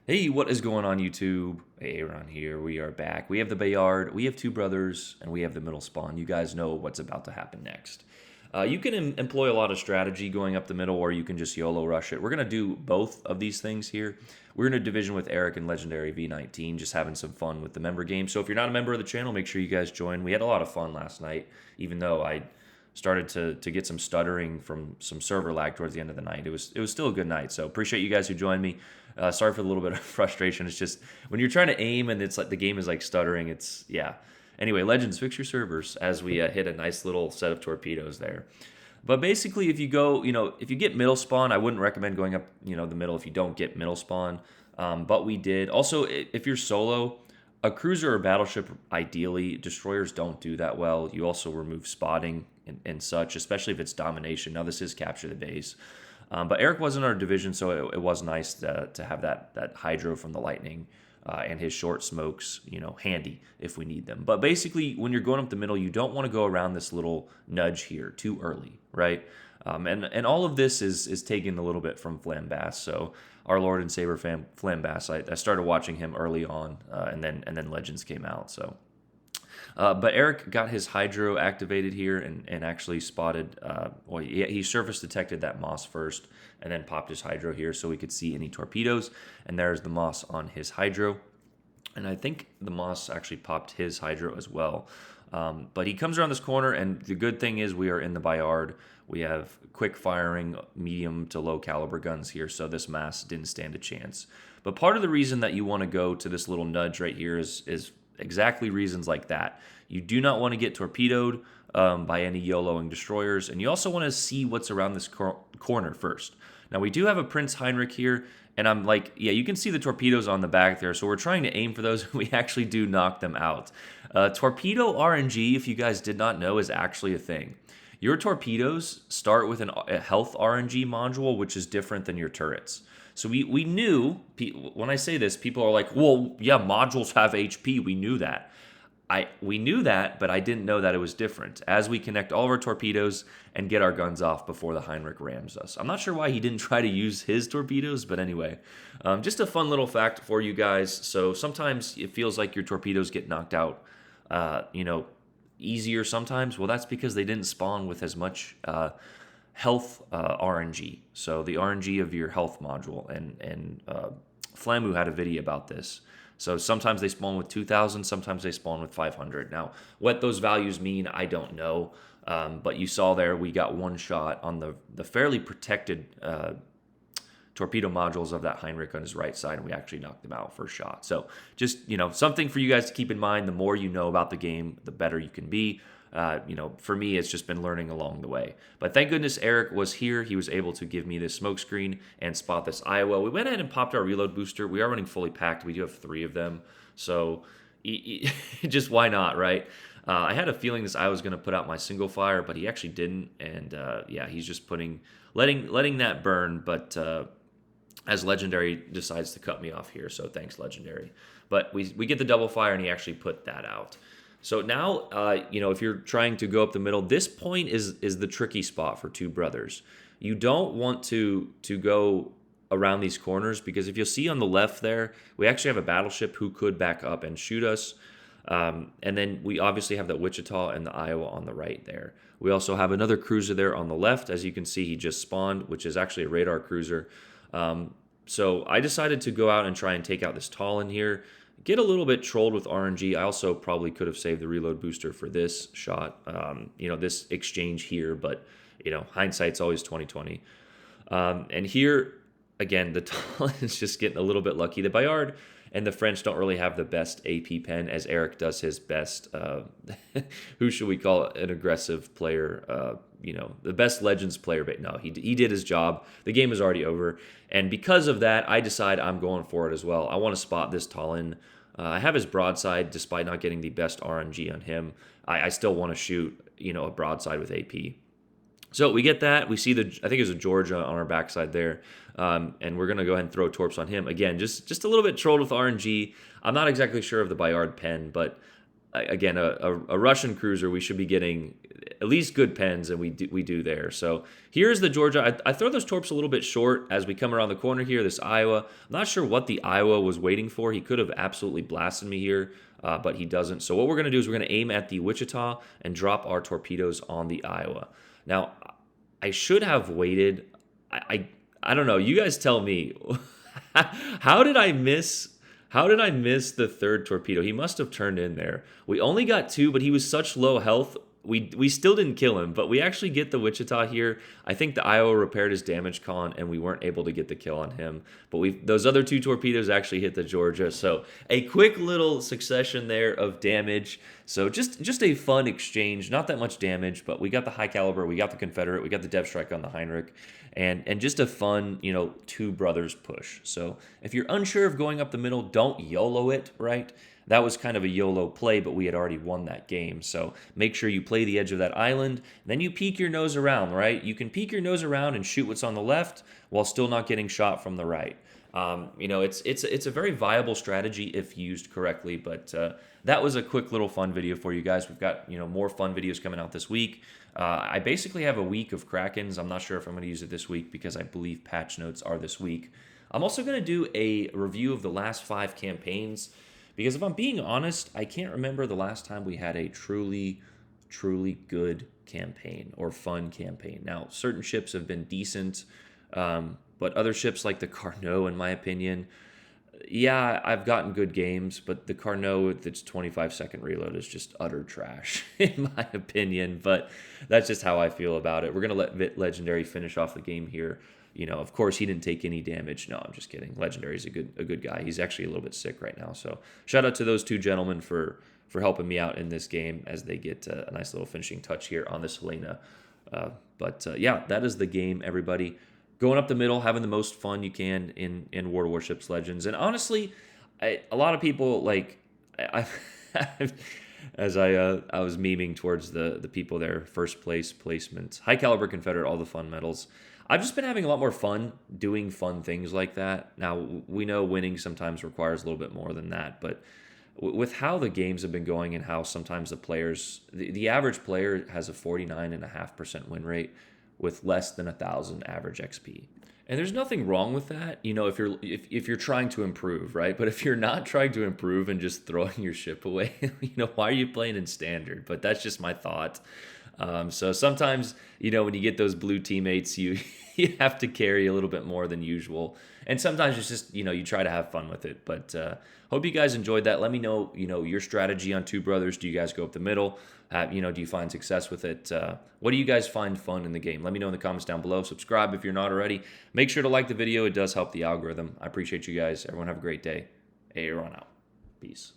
Hey, what is going on, YouTube? Hey, Aaron here. We are back. We have the Bayard, we have two brothers, and we have the middle spawn. You guys know what's about to happen next. You can employ a lot of strategy going up the middle, or you can just YOLO rush it. We're going to do both of these things here. We're in a division with Eric and Legendary V19, just having some fun with the member game. So if you're not a member of the channel, make sure you guys join. We had a lot of fun last night, even though I started to get some stuttering from some server lag towards the end of the night. It was still a good night. So appreciate you guys who joined me. Sorry for the little bit of frustration. It's just when you're trying to aim and it's like the game is like stuttering. It's yeah. Anyway, Legends, fix your servers as we hit a nice little set of torpedoes there. But basically, if you go, if you get middle spawn, I wouldn't recommend going up, the middle if you don't get middle spawn. But we did. Also, if you're solo, a cruiser or battleship, ideally, destroyers don't do that well. You also remove spotting and such, especially if it's domination. Now, this is capture the base. But Eric was in our division, so it was nice to have that hydro from the lightning and his short smokes, handy if we need them. But basically, when you're going up the middle, you don't want to go around this little nudge here too early, right? And all of this is taken a little bit from Flambass. So our Lord and Saber Flambass, I started watching him early on, and then Legends came out. So. But Eric got his hydro activated here and actually spotted, he surface detected that moss first and then popped his hydro here so we could see any torpedoes. And there's the moss on his hydro. And I think the moss actually popped his hydro as well. But he comes around this corner, and the good thing is we are in the Bayard. We have quick firing, medium to low caliber guns here, so this mass didn't stand a chance. But part of the reason that you want to go to this little nudge right here is exactly reasons like that. You do not want to get torpedoed by any YOLOing destroyers, and you also want to see what's around this corner first. Now, we do have a Prince Heinrich here, and I'm like, yeah, you can see the torpedoes on the back there, so we're trying to aim for those, and we actually do knock them out. Torpedo RNG, if you guys did not know, is actually a thing. Your torpedoes start with a health RNG module, which is different than your turrets. So we knew, when I say this, people are like, well, yeah, modules have HP. We knew that. We knew that, but I didn't know that it was different as we connect all of our torpedoes and get our guns off before the Heinrich rams us. I'm not sure why he didn't try to use his torpedoes, but anyway, just a fun little fact for you guys. So sometimes it feels like your torpedoes get knocked out, easier sometimes. Well, that's because they didn't spawn with as much health RNG. So the RNG of your health module, and Flamu had a video about this. So sometimes they spawn with 2,000, sometimes they spawn with 500. Now, what those values mean, I don't know. But you saw there, we got one shot on the fairly protected torpedo modules of that Heinrich on his right side, and we actually knocked them out first shot. So just, something for you guys to keep in mind. The more you know about the game, the better you can be. For me, it's just been learning along the way. But thank goodness Eric was here. He was able to give me this smoke screen and spot this Iowa. We went ahead and popped our reload booster. We are running fully packed. We do have 3 of them. So just why not, right? I had a feeling this Iowa was going to put out my single fire, but he actually didn't. And yeah, he's just letting that burn. But as Legendary decides to cut me off here, so thanks, Legendary. But we get the double fire, and he actually put that out. So now, if you're trying to go up the middle, this point is the tricky spot for two brothers. You don't want to go around these corners, because if you'll see on the left there, we actually have a battleship who could back up and shoot us. And then we obviously have that Wichita and the Iowa on the right there. We also have another cruiser there on the left. As you can see, he just spawned, which is actually a radar cruiser. So I decided to go out and try and take out this Talon here. Get a little bit trolled with RNG. I also probably could have saved the reload booster for this shot, this exchange here, but, hindsight's always 20/20. And here, again, the Talon is just getting a little bit lucky. The Bayard and the French don't really have the best AP pen, as Eric does his best, who should we call it, an aggressive player, the best Legends player, but no, he did his job. The game is already over, and because of that, I decide I'm going for it as well. I want to spot this Talon. I have his broadside, despite not getting the best RNG on him. I still want to shoot, a broadside with AP. So we get that. We see I think it's a Georgia on our backside there. And we're going to go ahead and throw torps on him. Again, just a little bit trolled with RNG. I'm not exactly sure of the Bayard pen, but again, a Russian cruiser, we should be getting at least good pens, and we do there. So here's the Georgia. I throw those torps a little bit short as we come around the corner here. This Iowa. I'm not sure what the Iowa was waiting for. He could have absolutely blasted me here, but he doesn't. So what we're going to do is we're going to aim at the Wichita and drop our torpedoes on the Iowa. Now, I should have waited. I don't know. You guys tell me. How did I miss? How did I miss the third torpedo? He must have turned in there. We only got 2, but he was such low health. We still didn't kill him, but we actually get the Wichita here. I think the Iowa repaired his damage con, and we weren't able to get the kill on him. But those other 2 torpedoes actually hit the Georgia. So a quick little succession there of damage. So just a fun exchange. Not that much damage, but we got the high caliber, we got the Confederate, we got the depth strike on the Heinrich, and just a fun, 2 brothers push. So if you're unsure of going up the middle, don't YOLO it, right? That was kind of a YOLO play, but we had already won that game. So make sure you play the edge of that island. Then you peek your nose around, right? You can peek your nose around and shoot what's on the left while still not getting shot from the right. It's a very viable strategy if used correctly. But that was a quick little fun video for you guys. We've got more fun videos coming out this week. I basically have a week of Krakens. I'm not sure if I'm going to use it this week because I believe patch notes are this week. I'm also going to do a review of the last 5 campaigns. Because if I'm being honest, I can't remember the last time we had a truly, truly good campaign or fun campaign. Now, certain ships have been decent, but other ships like the Carnot, in my opinion, yeah, I've gotten good games, but the Carnot with its 25-second reload is just utter trash, in my opinion. But that's just how I feel about it. We're going to let Legendary finish off the game here. Of course, he didn't take any damage. No, I'm just kidding. Legendary's a good guy. He's actually a little bit sick right now. So shout out to those 2 gentlemen for helping me out in this game as they get a nice little finishing touch here on this Helena. Yeah, that is the game, everybody. Going up the middle, having the most fun you can in World of Warships Legends. And honestly, a lot of people, as I was memeing towards the people there, first place placement, high caliber Confederate, all the fun medals. I've just been having a lot more fun doing fun things like that. Now, we know winning sometimes requires a little bit more than that, but with how the games have been going and how sometimes the players, the average player has a 49.5% win rate with less than 1,000 average XP. And there's nothing wrong with that, if you're trying to improve, right? But if you're not trying to improve and just throwing your ship away, why are you playing in standard? But that's just my thought. So sometimes, when you get those blue teammates, you have to carry a little bit more than usual. And sometimes it's just, you try to have fun with it. But hope you guys enjoyed that. Let me know, your strategy on 2 brothers. Do you guys go up the middle? Do you find success with it? What do you guys find fun in the game? Let me know in the comments down below. Subscribe if you're not already. Make sure to like the video. It does help the algorithm. I appreciate you guys. Everyone have a great day. Aaron out. Peace.